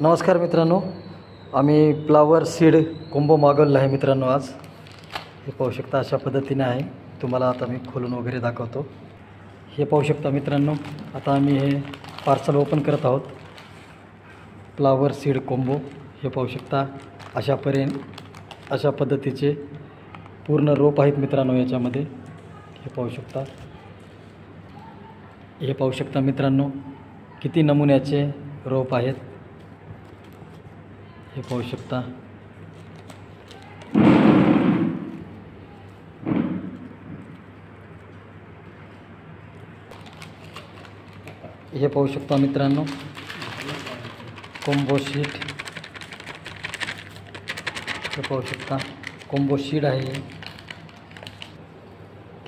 नमस्कार मित्रांनो, आम्ही फ्लावर सीड कोंबो मागवलेला आहे मित्रांनो. आज हे पाहू शकता, अशा पद्धतीने आहे. तुम्हाला आता मी खोलून वगैरे दाखवतो. हे पाहू शकता मित्रांनो, आता आम्ही हे पार्सल ओपन करत आहोत. फ्लावर सीड कोंबो हे पाहू शकता. अशा पद्धतीचे पूर्ण रोप आहेत मित्रांनो याच्यामध्ये. हे पाहू शकता. हे पाहू शकता मित्रांनो, किती नमुन्याचे रोप आहेत. हे पाहू शकता. हे पाहू शकता मित्रांनो, कोंबो शीट. हे पाहू शकता, कोंबो शीट आहे.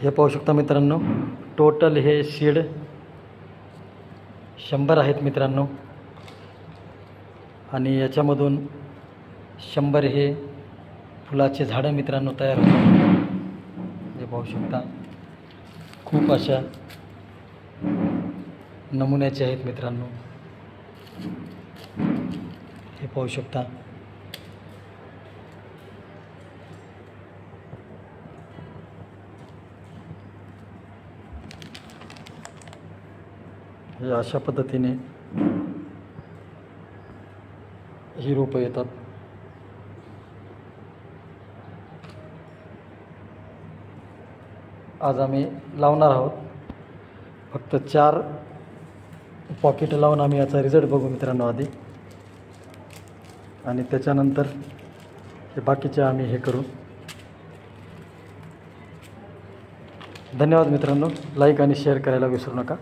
हे पाहू शकता मित्रांनो, टोटल हे शीड 100 आहेत मित्रांनो. आणि याच्यामधून 100 हे फुलाचे झाडं मित्रांनो तयार होतात. हे पाहू शकता, खूप अशा नमुन्याचे आहेत मित्रांनो. हे पाहू शकता. हे अशा पद्धतीने ही रोपं येतात. आज आम्ही लावणार आहोत. फक्त 4 पॉकेट लावून आम्ही याचा रिझल्ट बघू मित्रांनो आधी, आणि त्याच्यानंतर हे बाकीचे आम्ही हे करू. धन्यवाद मित्रांनो. लाईक आणि शेअर करायला विसरू नका.